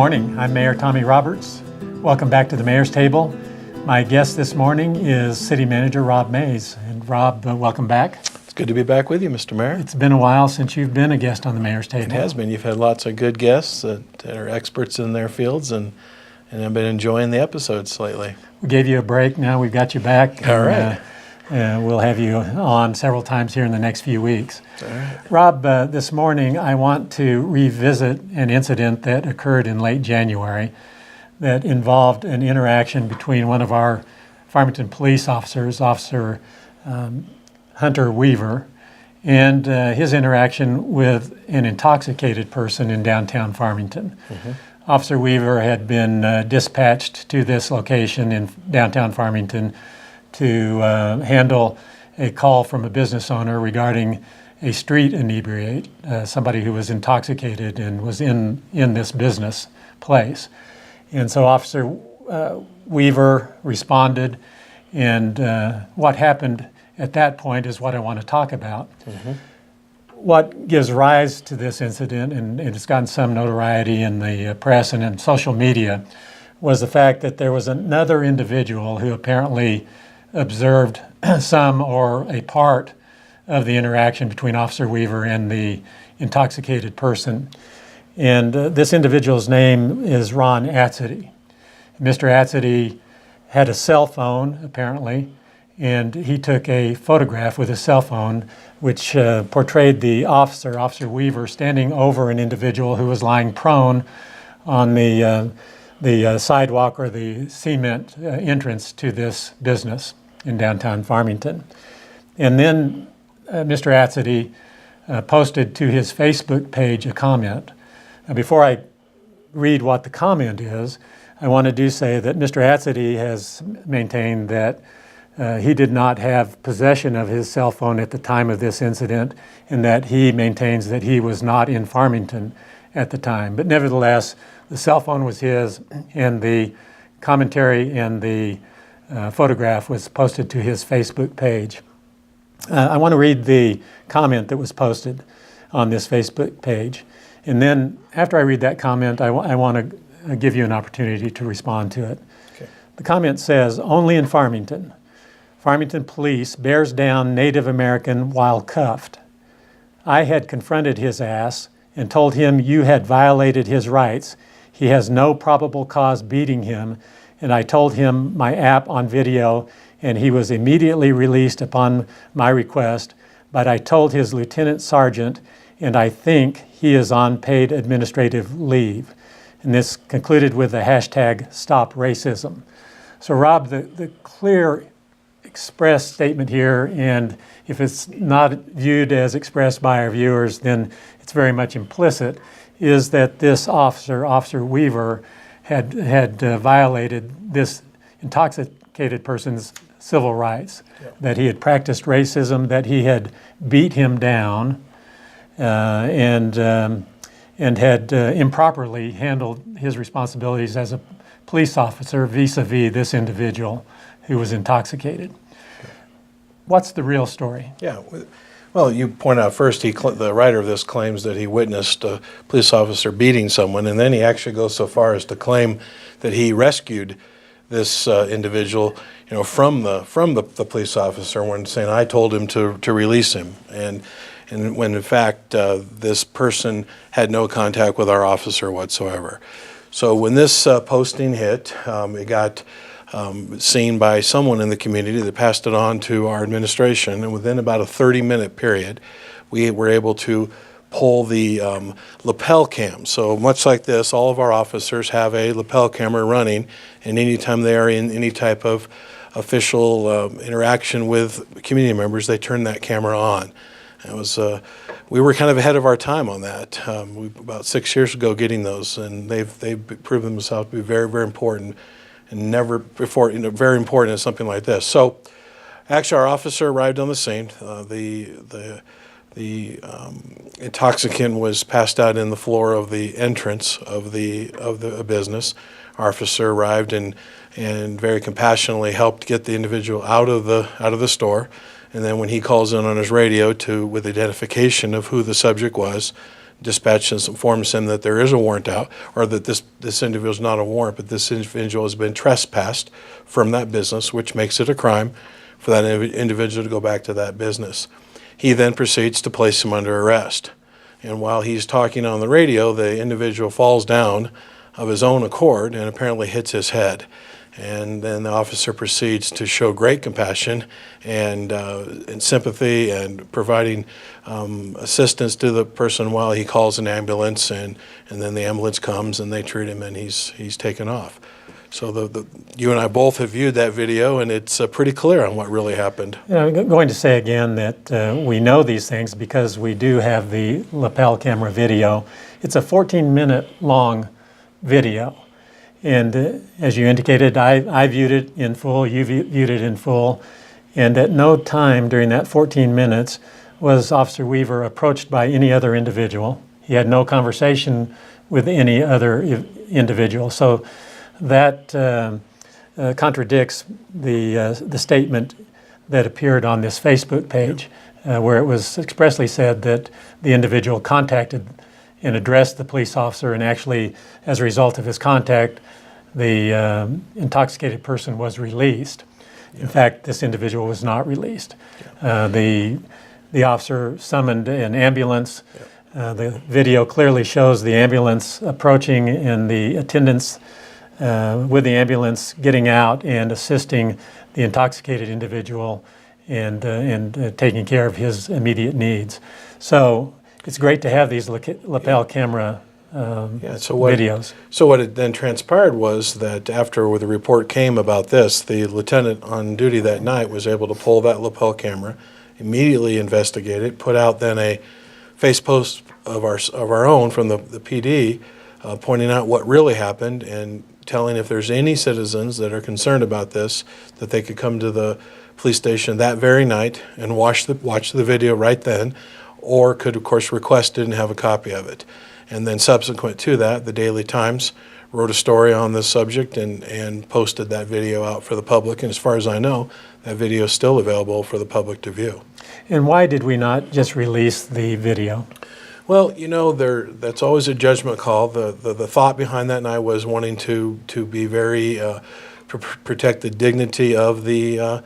morning. I'm Mayor Tommy Roberts. Welcome back to the Mayor's Table. My guest this morning is City Manager Rob Mays. And Rob, welcome back. It's good to be back with you, Mr. Mayor. It's been a while since you've been a guest on the Mayor's Table. It has been. You've had lots of good guests that are experts in their fields, and I've been enjoying the episodes lately. We gave you a break. Now we've got you back. All right. We'll have you on several times here in the next few weeks. All right. Rob, this morning I want to revisit an incident that occurred in late January that involved an interaction between one of our Farmington police officers, Officer Hunter Weaver, and his interaction with an intoxicated person in downtown Farmington. Mm-hmm. Officer Weaver had been dispatched to this location in downtown Farmington to handle a call from a business owner regarding a street inebriate, somebody who was intoxicated and was in this business place. And so Officer Weaver responded, and what happened at that point is what I want to talk about. Mm-hmm. What gives rise to this incident, and it's gotten some notoriety in the press and in social media, was the fact that there was another individual who apparently observed some or a part of the interaction between Officer Weaver and the intoxicated person. And this individual's name is Ron Atzity. Mr. Atzity had a cell phone, apparently, and he took a photograph with his cell phone which portrayed the officer, Officer Weaver, standing over an individual who was lying prone on the sidewalk or the cement entrance to this business in downtown Farmington. And then Mr. Atzity posted to his Facebook page a comment. Now, before I read what the comment is, I want to say that Mr. Atzity has maintained that he did not have possession of his cell phone at the time of this incident, and that he maintains that he was not in Farmington at the time. But nevertheless, the cell phone was his, and the commentary and the photograph was posted to his Facebook page. I want to read the comment that was posted on this Facebook page. And then after I read that comment, I want to give you an opportunity to respond to it. Okay. The comment says, "Only in Farmington. Farmington police bears down Native American while cuffed. I had confronted his ass and told him you had violated his rights. He has no probable cause beating him, and I told him my app on video, and he was immediately released upon my request, but I told his lieutenant sergeant, and I think he is on paid administrative leave." And this concluded with the hashtag Stop Racism. So Rob, the clear express statement here, and if it's not viewed as expressed by our viewers, then it's very much implicit, is that this officer, Officer Weaver, had violated this intoxicated person's civil rights, that he had practiced racism, that he had beat him down, and had improperly handled his responsibilities as a police officer vis-a-vis this individual who was intoxicated. What's the real story? Yeah. Well, you point out first, the writer of this claims that he witnessed a police officer beating someone, and then he actually goes so far as to claim that he rescued this individual, from the police officer when saying, "I told him to release him," and when in fact this person had no contact with our officer whatsoever. So when this posting hit, it got seen by someone in the community that passed it on to our administration, and within about a 30-minute period, we were able to pull the lapel cam. So much like this, all of our officers have a lapel camera running, and anytime they are in any type of official interaction with community members, they turn that camera on. It was we were kind of ahead of our time on that. About 6 years ago getting those, and they've proven themselves to be very, very important, and never before, very important in something like this. So actually our officer arrived on the scene. The intoxicant was passed out in the floor of the entrance of the business. Our officer arrived and very compassionately helped get the individual out of the store. And then when he calls in on his radio with identification of who the subject was, Dispatch informs him that there is a warrant out, or that this individual is not a warrant, but this individual has been trespassed from that business, which makes it a crime for that individual to go back to that business. He then proceeds to place him under arrest. And while he's talking on the radio, the individual falls down of his own accord and apparently hits his head. And then the officer proceeds to show great compassion and sympathy, and providing assistance to the person while he calls an ambulance, and then the ambulance comes and they treat him, and he's taken off. So you and I both have viewed that video, and it's pretty clear on what really happened. I'm going to say again that we know these things because we do have the lapel camera video. It's a 14-minute long video. And as you indicated, I viewed it in full, you viewed it in full, and at no time during that 14 minutes was Officer Weaver approached by any other individual. He had no conversation with any other individual. So that contradicts the statement that appeared on this Facebook page, where it was expressly said that the individual contacted and addressed the police officer, and actually, as a result of his contact, the intoxicated person was released. In fact, this individual was not released. The officer summoned an ambulance. The video clearly shows the ambulance approaching and the attendants with the ambulance getting out and assisting the intoxicated individual and taking care of his immediate needs. So it's great to have these lapel camera videos. So what it then transpired was that after the report came about this, the lieutenant on duty that night was able to pull that lapel camera, immediately investigate it, put out then a face post of our own from the PD, pointing out what really happened and telling if there's any citizens that are concerned about this, that they could come to the police station that very night and watch the video right then, or could of course request it and have a copy of it. And then subsequent to that, the Daily Times wrote a story on this subject and posted that video out for the public. And as far as I know, that video is still available for the public to view. And why did we not just release the video? Well, you know, that's always a judgment call. The thought behind that night was wanting to be very protect the dignity of the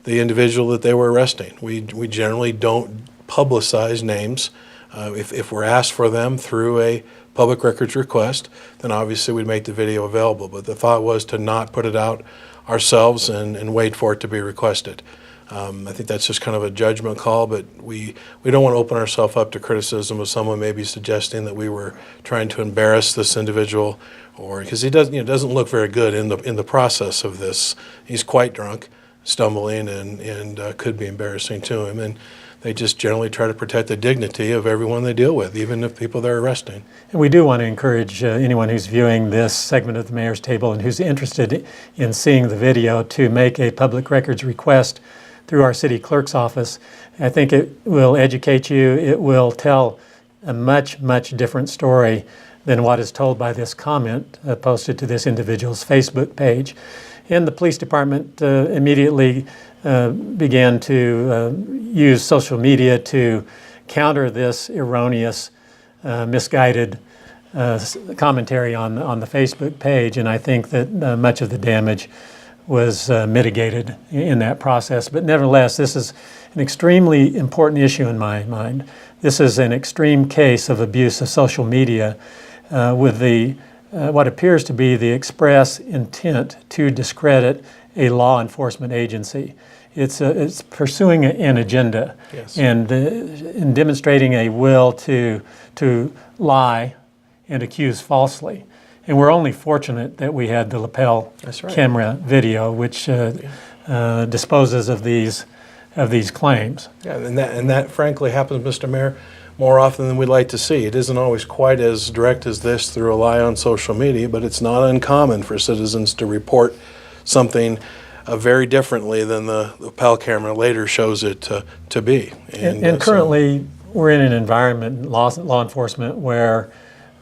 individual that they were arresting. We generally don't publicize names. If we're asked for them through a public records request, then obviously we'd make the video available. But the thought was to not put it out ourselves and wait for it to be requested. I think that's just kind of a judgment call, but we don't want to open ourselves up to criticism of someone maybe suggesting that we were trying to embarrass this individual, or because he doesn't look very good in the process of this. He's quite drunk, stumbling, and could be embarrassing to him. And they just generally try to protect the dignity of everyone they deal with, even the people they're arresting. And we do want to encourage anyone who's viewing this segment of the Mayor's Table and who's interested in seeing the video to make a public records request through our city clerk's office. I think it will educate you. It will tell a much, much different story than what is told by this comment posted to this individual's Facebook page. And the police department immediately began to use social media to counter this erroneous, misguided commentary on the Facebook page. And I think that much of the damage was mitigated in that process. But nevertheless, this is an extremely important issue in my mind. This is an extreme case of abuse of social media with what appears to be the express intent to discredit a law enforcement agency. It's pursuing an agenda. Yes. And in demonstrating a will to lie and accuse falsely. And we're only fortunate that we had the lapel camera video, which disposes of these claims. Yeah, and that frankly happens, Mr. Mayor, more often than we'd like to see. It isn't always quite as direct as this through a lie on social media, but it's not uncommon for citizens to report something very differently than the lapel camera later shows it to be. And currently, we're in an environment, law enforcement, where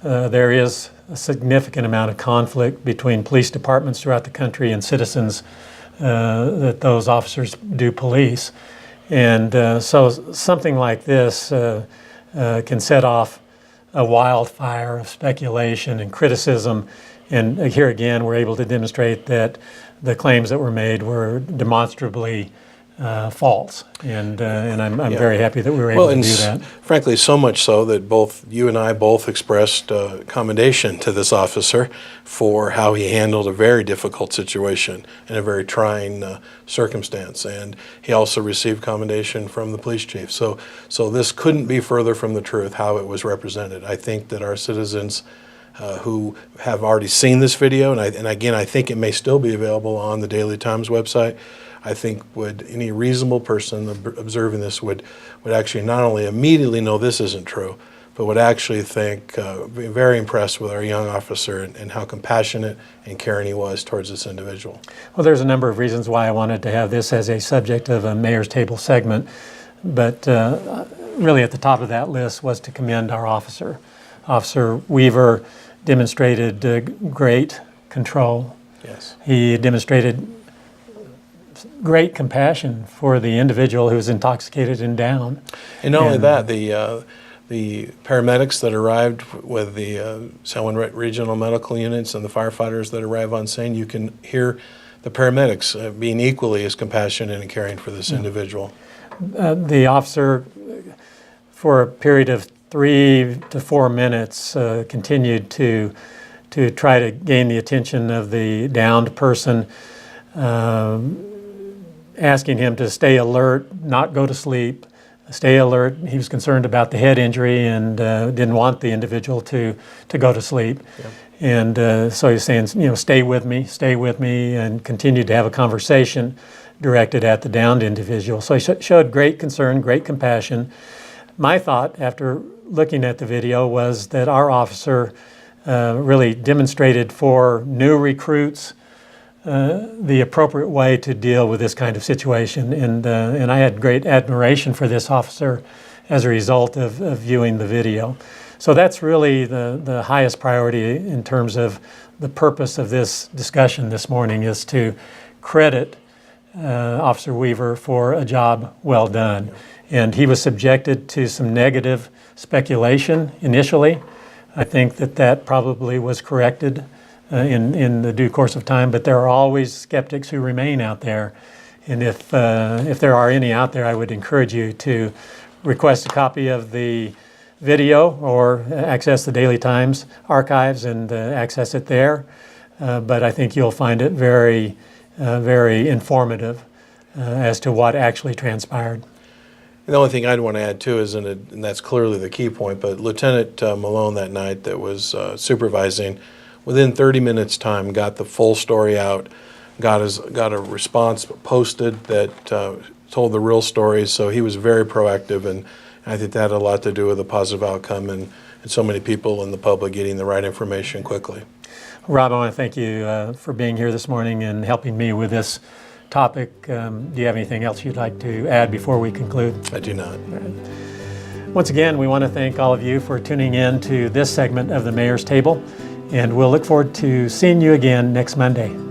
there is a significant amount of conflict between police departments throughout the country and citizens that those officers do police. And so something like this can set off a wildfire of speculation and criticism. And here again, we're able to demonstrate that the claims that were made were demonstrably false. And I'm very happy that we were able to do that. Frankly, so much so that both you and I both expressed commendation to this officer for how he handled a very difficult situation in a very trying circumstance. And he also received commendation from the police chief. So this couldn't be further from the truth how it was represented. I think that our citizens who have already seen this video, and again, I think it may still be available on the Daily Times website, I think any reasonable person observing this would actually not only immediately know this isn't true, but would actually be very impressed with our young officer and how compassionate and caring he was towards this individual. Well, there's a number of reasons why I wanted to have this as a subject of a Mayor's Table segment, but really at the top of that list was to commend our officer. Officer Weaver demonstrated great control. Yes. He demonstrated great compassion for the individual who was intoxicated and down. And not only that, the paramedics that arrived with the San Juan Regional Medical Units and the firefighters that arrive on scene, you can hear the paramedics being equally as compassionate and caring for this individual. The officer, for a period of 3 to 4 minutes, continued to try to gain the attention of the downed person, asking him to stay alert, not go to sleep, stay alert. He was concerned about the head injury and didn't want the individual to go to sleep. Yep. And so he's saying, stay with me, and continued to have a conversation directed at the downed individual. So he showed great concern, great compassion. My thought after looking at the video was that our officer really demonstrated for new recruits the appropriate way to deal with this kind of situation, and I had great admiration for this officer as a result of viewing the video. So that's really the highest priority in terms of the purpose of this discussion this morning, is to credit Officer Weaver for a job well done. And he was subjected to some negative speculation initially. I think that probably was corrected in the due course of time, but there are always skeptics who remain out there. And if there are any out there, I would encourage you to request a copy of the video or access the Daily Times archives and access it there. But I think you'll find it very, very informative as to what actually transpired. The only thing I'd want to add too is, and that's clearly the key point, but Lieutenant Malone that night that was supervising, within 30 minutes time got the full story out, got a response posted that told the real story. So he was very proactive, and I think that had a lot to do with the positive outcome and so many people in the public getting the right information quickly. Rob, I want to thank you for being here this morning and helping me with this topic. Do you have anything else you'd like to add before we conclude? I do not. Once again, we want to thank all of you for tuning in to this segment of the Mayor's Table, and we'll look forward to seeing you again next Monday.